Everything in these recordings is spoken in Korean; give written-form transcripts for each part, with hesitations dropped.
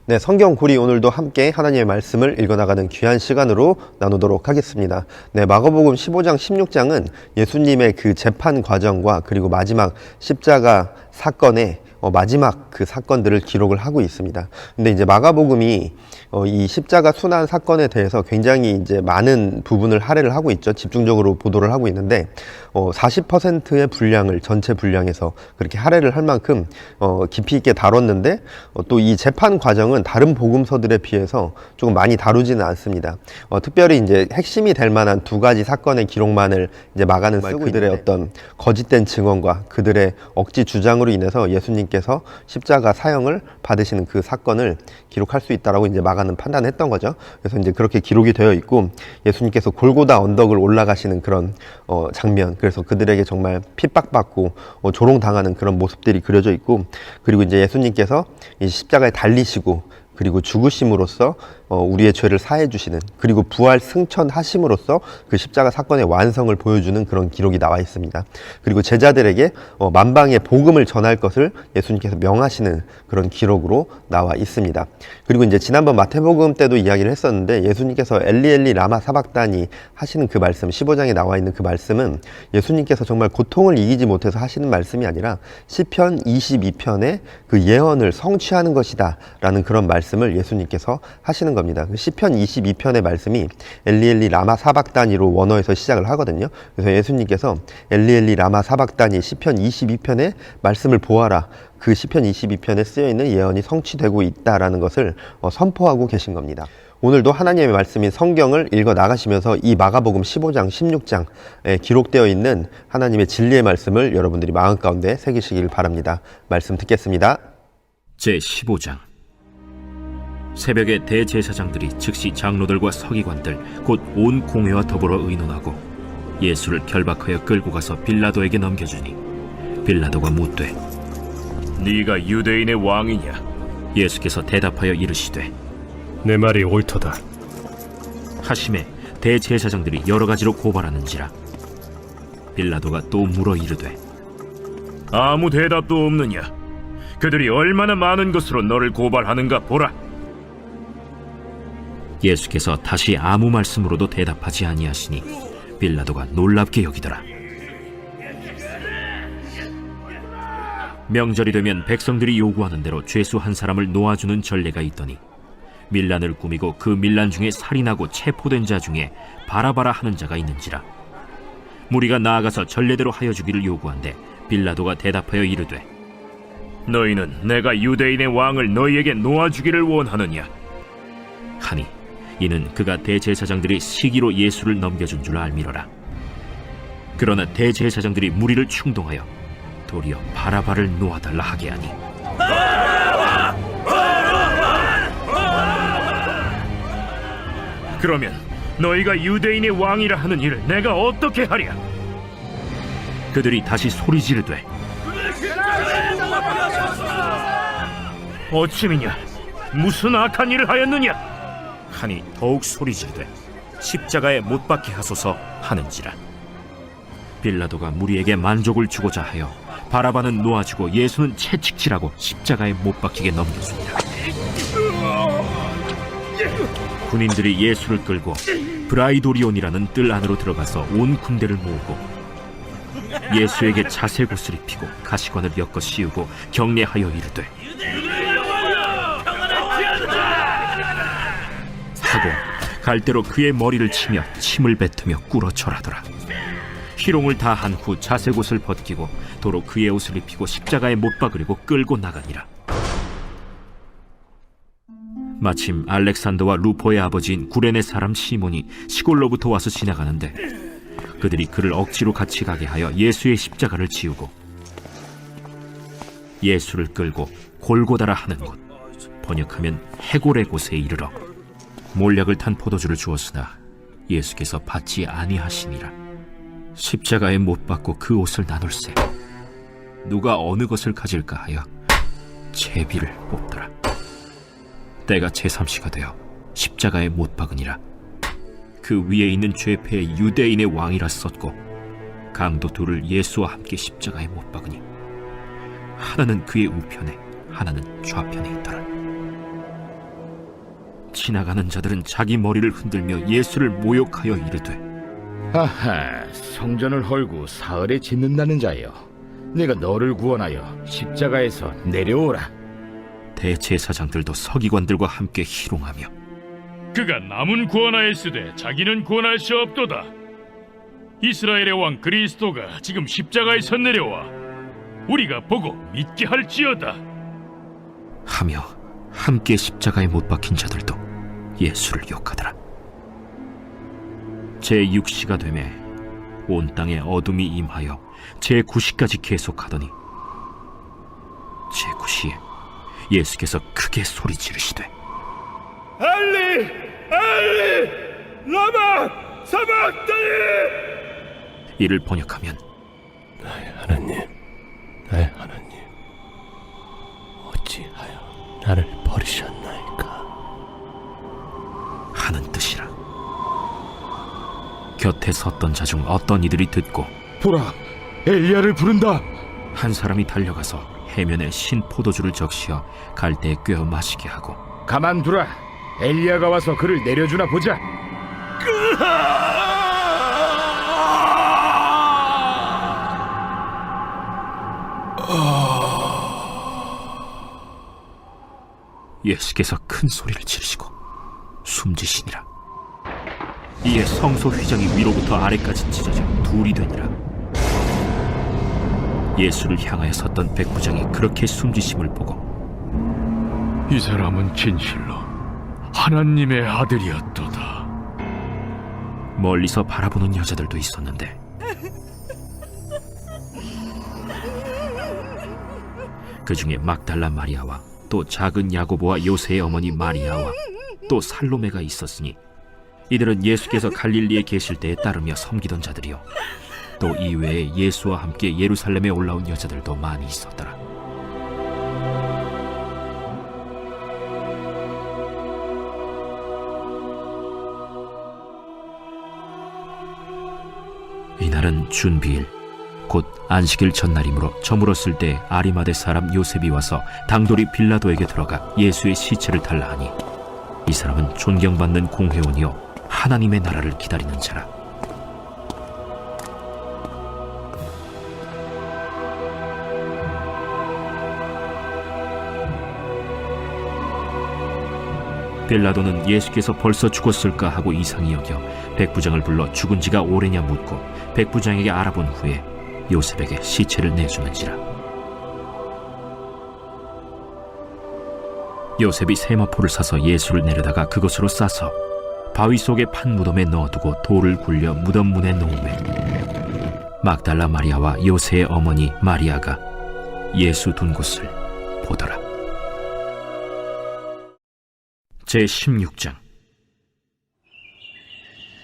네, 성경 고리 오늘도 함께 하나님의 말씀을 읽어나가는 귀한 시간으로 나누도록 하겠습니다. 네, 마가복음 15장, 16장은 예수님의 그 재판 과정과 그리고 마지막 십자가 사건의 마지막 그 사건들을 기록을 하고 있습니다. 근데 이제 마가복음이 이 십자가 순환 사건에 대해서 굉장히 이제 많은 부분을 할애를 하고 있죠. 집중적으로 보도를 하고 있는데 40%의 분량을 전체 분량에서 그렇게 할애를 할 만큼 깊이 있게 다뤘는데 또 이 재판 과정은 다른 복음서들에 비해서 조금 많이 다루지는 않습니다. 특별히 이제 핵심이 될 만한 두 가지 사건의 기록만을 이제 마가는 쓰고 그들의 어떤 거짓된 증언과 그들의 억지 주장으로 인해서 예수님께서 십자가 사형을 받으시는 그 사건을 기록할 수 있다라고 이제 마가는 판단했던 거죠. 그래서 이제 그렇게 기록이 되어 있고 예수님께서 골고다 언덕을 올라가시는 그런 장면, 그래서 그들에게 정말 핍박받고 조롱당하는 그런 모습들이 그려져 있고, 그리고 이제 예수님께서 이 십자가에 달리시고 그리고 죽으심으로써 우리의 죄를 사해 주시는, 그리고 부활 승천하심으로써 그 십자가 사건의 완성을 보여주는 그런 기록이 나와 있습니다. 그리고 제자들에게 만방의 복음을 전할 것을 예수님께서 명하시는 그런 기록으로 나와 있습니다. 그리고 이제 지난번 마태복음 때도 이야기를 했었는데 예수님께서 엘리 엘리 라마 사박다니 하시는 그 말씀, 15장에 나와 있는 그 말씀은 예수님께서 정말 고통을 이기지 못해서 하시는 말씀이 아니라 시편 22편의 그 예언을 성취하는 것이다 라는 그런 말씀을 예수님께서 하시는 겁니다. 시편 22편의 말씀이 엘리 엘리 라마 사박다니로 원어에서 시작을 하거든요. 그래서 예수님께서 엘리 엘리 라마 사박다니 시편 22편의 말씀을 보아라, 그 시편 22편에 쓰여있는 예언이 성취되고 있다라는 것을 선포하고 계신 겁니다. 오늘도 하나님의 말씀인 성경을 읽어 나가시면서 이 마가복음 15장, 16장에 기록되어 있는 하나님의 진리의 말씀을 여러분들이 마음 가운데 새기시길 바랍니다. 말씀 듣겠습니다. 제15장. 새벽에 대제사장들이 즉시 장로들과 서기관들 곧 온 공회와 더불어 의논하고 예수를 결박하여 끌고 가서 빌라도에게 넘겨주니 빌라도가 묻되 네가 유대인의 왕이냐? 예수께서 대답하여 이르시되 내 말이 옳도다. 하심에 대제사장들이 여러 가지로 고발하는지라. 빌라도가 또 물어 이르되 아무 대답도 없느냐? 그들이 얼마나 많은 것으로 너를 고발하는가 보라. 예수께서 다시 아무 말씀으로도 대답하지 아니하시니 빌라도가 놀랍게 여기더라. 명절이 되면 백성들이 요구하는 대로 죄수 한 사람을 놓아주는 전례가 있더니 밀란을 꾸미고 그 밀란 중에 살인하고 체포된 자 중에 바라바라 하는 자가 있는지라. 무리가 나아가서 전례대로 하여 주기를 요구한데 빌라도가 대답하여 이르되 너희는 내가 유대인의 왕을 너희에게 놓아주기를 원하느냐? 하니 이는 그가 대제사장들이 시기로 예수를 넘겨준 줄 알미러라. 그러나 대제사장들이 무리를 충동하여 도리어 바라바를 놓아달라 하게 하니 그러면 너희가 유대인의 왕이라 하는 일을 내가 어떻게 하랴? 그들이 다시 소리 지르되 어찌미냐? 무슨 악한 일을 하였느냐? 하니 더욱 소리 지르되 십자가에 못 박게 하소서 하는지라. 빌라도가 무리에게 만족을 주고자 하여 바라바는 놓아주고 예수는 채찍질하고 십자가에 못 박히게 넘겼습니다. 군인들이 예수를 끌고 브라이도리온이라는 뜰 안으로 들어가서 온 군대를 모으고 예수에게 자색옷을 입히고 가시관을 엮어 씌우고 경례하여 이르되 하고 갈대로 그의 머리를 치며 침을 뱉으며 꿇어 절하더라. 희롱을 다 한 후 자색옷을 벗기고 도로 그의 옷을 입히고 십자가에 못 박으려고 끌고 나가니라. 마침 알렉산더와 루포의 아버지인 구레네 사람 시몬이 시골로부터 와서 지나가는데 그들이 그를 억지로 같이 가게 하여 예수의 십자가를 지우고 예수를 끌고 골고다라 하는 곳, 번역하면 해골의 곳에 이르러 몰약을 탄 포도주를 주었으나 예수께서 받지 아니하시니라. 십자가에 못 박고 그 옷을 나눌세 누가 어느 것을 가질까 하여 제비를 뽑더라. 때가 제3시가 되어 십자가에 못 박으니라. 그 위에 있는 죄패의 유대인의 왕이라 썼고 강도 둘을 예수와 함께 십자가에 못 박으니 하나는 그의 우편에 하나는 좌편에 있더라. 지나가는 자들은 자기 머리를 흔들며 예수를 모욕하여 이르되, 아하, 성전을 헐고 사흘에 짓는다는 자여, 내가 너를 구원하여 십자가에서 내려오라. 대제사장들도 서기관들과 함께 희롱하며, 그가 남은 구원하였으되 자기는 구원할 수 없도다. 이스라엘의 왕 그리스도가 지금 십자가에서 내려와 우리가 보고 믿게 할지어다 하며 함께 십자가에 못 박힌 자들도 예수를 욕하더라. 제6시가 되매 온 땅에 어둠이 임하여 제9시까지 계속하더니 제9시에 예수께서 크게 소리 지르시되, 엘리 엘리 라마 사박다니. 이를 번역하면 나의 하나님, 어찌하여 나를 버리셨나이까 하는 뜻이라. 곁에 섰던 자 중 어떤 이들이 듣고 보라, 엘리야를 부른다. 한 사람이 달려가서 해면에 신 포도주를 적시어 갈대에 꿰어 마시게 하고, 가만두라. 엘리야가 와서 그를 내려주나 보자. 예수께서 큰 소리를 지르시고 숨지시니라. 이에 성소 휘장이 위로부터 아래까지 찢어져 둘이 되니라. 예수를 향하여 섰던 백부장이 그렇게 숨지심을 보고, 이 사람은 진실로 하나님의 아들이었도다. 멀리서 바라보는 여자들도 있었는데 그 중에 막달라 마리아와 또 작은 야고보와 요새의 어머니 마리아와 또 살로메가 있었으니 이들은 예수께서 갈릴리에 계실 때에 따르며 섬기던 자들이요, 또 이외에 예수와 함께 예루살렘에 올라온 여자들도 많이 있었더라. 이날은 준비일, 곧 안식일 전날이므로 저물었을 때 아리마대 사람 요셉이 와서 당돌이 빌라도에게 들어가 예수의 시체를 달라 하니, 이 사람은 존경받는 공회원이요 하나님의 나라를 기다리는 자라. 빌라도는 예수께서 벌써 죽었을까 하고 이상히 여겨 백부장을 불러 죽은 지가 오래냐 묻고 백부장에게 알아본 후에 요셉에게 시체를 내주는지라. 요셉이 세마포를 사서 예수를 내려다가 그것으로 싸서 바위 속의 판 무덤에 넣어두고 돌을 굴려 무덤 문에 놓으매, 막달라 마리아와 요새의 어머니 마리아가 예수 둔 곳을 보더라. 제16장.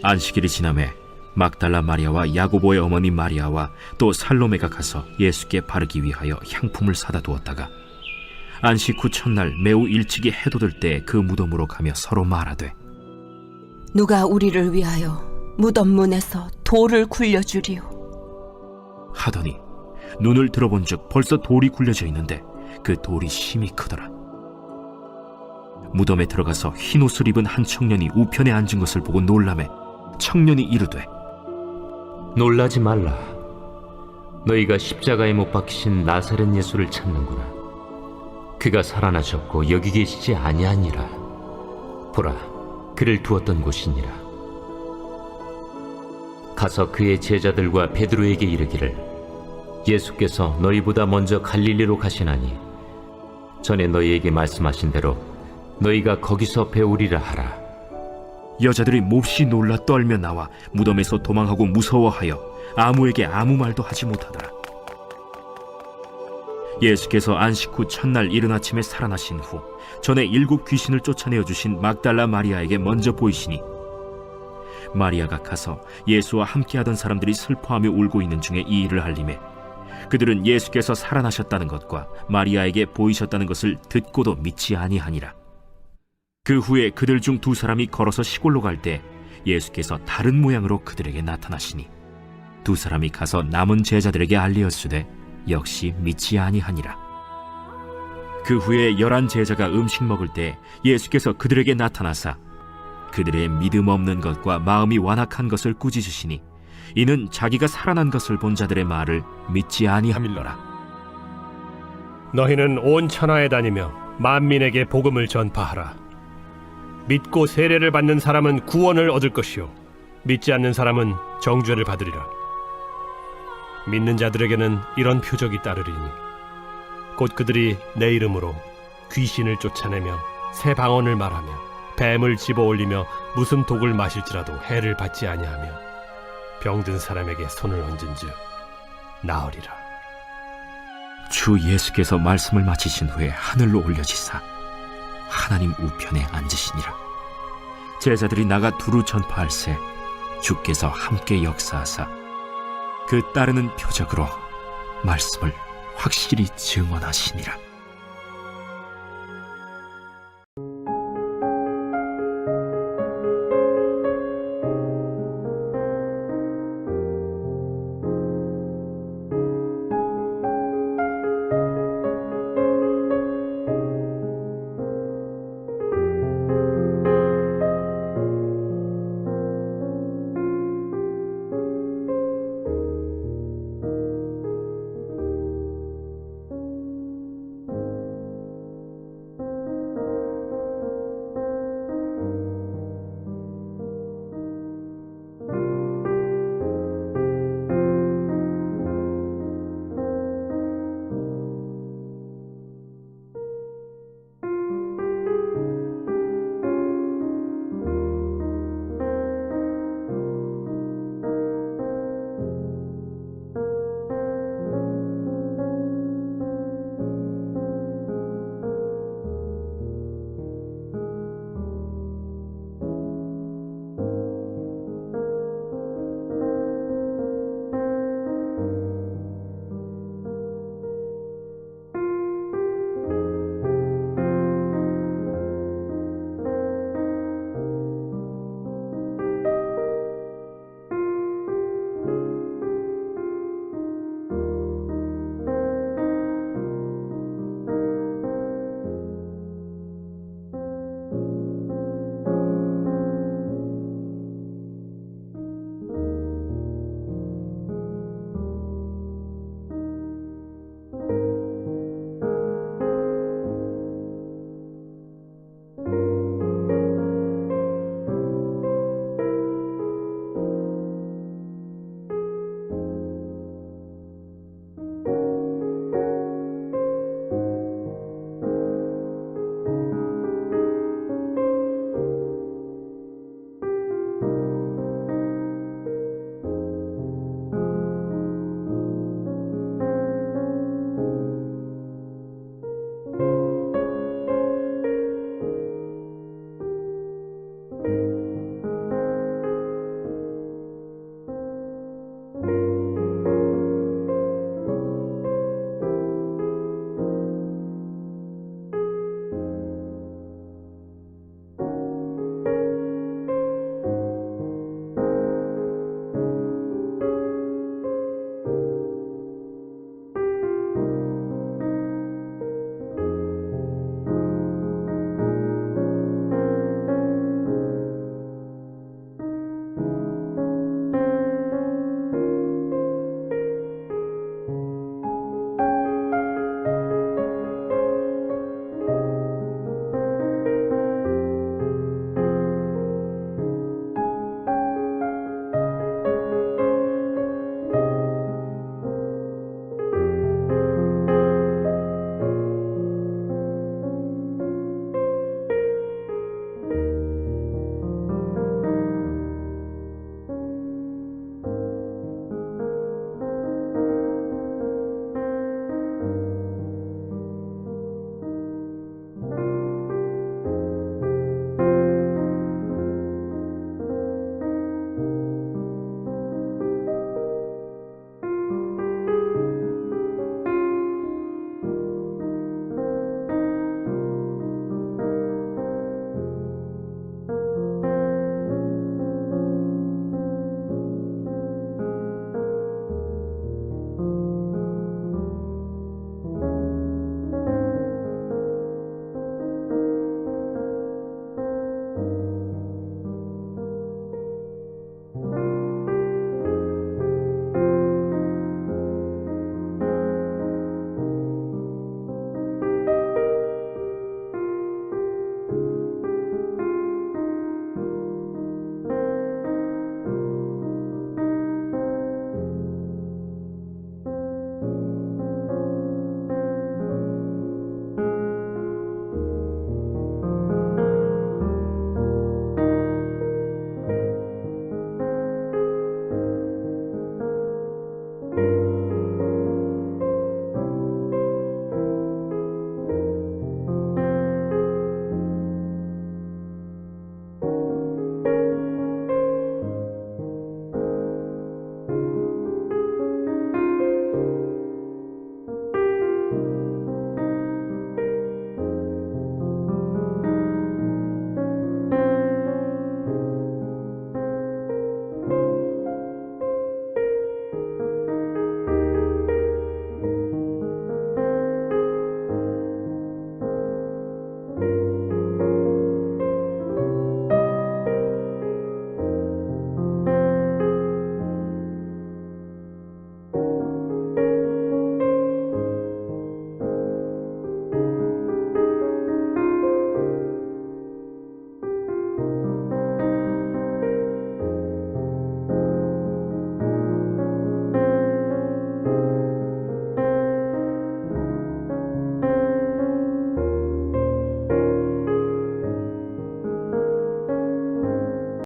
안식일이 지나매 막달라 마리아와 야고보의 어머니 마리아와 또 살로메가 가서 예수께 바르기 위하여 향품을 사다 두었다가 안식 후 첫날 매우 일찍이 해돋을 때 그 무덤으로 가며 서로 말하되, 누가 우리를 위하여 무덤 문에서 돌을 굴려주리오. 하더니 눈을 들어본즉 벌써 돌이 굴려져 있는데 그 돌이 심히 크더라. 무덤에 들어가서 흰 옷을 입은 한 청년이 우편에 앉은 것을 보고 놀라매 청년이 이르되, 놀라지 말라. 너희가 십자가에 못 박히신 나사렛 예수를 찾는구나. 그가 살아나셨고 여기 계시지 아니하니라. 보라, 그를 두었던 곳이니라. 가서 그의 제자들과 베드로에게 이르기를, 예수께서 너희보다 먼저 갈릴리로 가시나니 전에 너희에게 말씀하신 대로 너희가 거기서 배우리라 하라. 여자들이 몹시 놀라 떨며 나와 무덤에서 도망하고 무서워하여 아무에게 아무 말도 하지 못하더라. 예수께서 안식 후 첫날 이른 아침에 살아나신 후 전에 7 귀신을 쫓아내어 주신 막달라 마리아에게 먼저 보이시니, 마리아가 가서 예수와 함께하던 사람들이 슬퍼하며 울고 있는 중에 이 일을 알림에 그들은 예수께서 살아나셨다는 것과 마리아에게 보이셨다는 것을 듣고도 믿지 아니하니라. 그 후에 그들 중 2 사람이 걸어서 시골로 갈 때 예수께서 다른 모양으로 그들에게 나타나시니 2 사람이 가서 남은 제자들에게 알리었으되 역시 믿지 아니하니라. 그 후에 11 제자가 음식 먹을 때 예수께서 그들에게 나타나사 그들의 믿음 없는 것과 마음이 완악한 것을 꾸짖으시니 이는 자기가 살아난 것을 본 자들의 말을 믿지 아니함일러라. 너희는 온 천하에 다니며 만민에게 복음을 전파하라. 믿고 세례를 받는 사람은 구원을 얻을 것이요 믿지 않는 사람은 정죄를 받으리라. 믿는 자들에게는 이런 표적이 따르리니 곧 그들이 내 이름으로 귀신을 쫓아내며 새 방언을 말하며 뱀을 집어올리며 무슨 독을 마실지라도 해를 받지 아니하며 병든 사람에게 손을 얹은즉 나으리라. 주 예수께서 말씀을 마치신 후에 하늘로 올려지사 하나님 우편에 앉으시니라. 제자들이 나가 두루 전파할새 주께서 함께 역사하사 그 따르는 표적으로 말씀을 확실히 증언하시니라.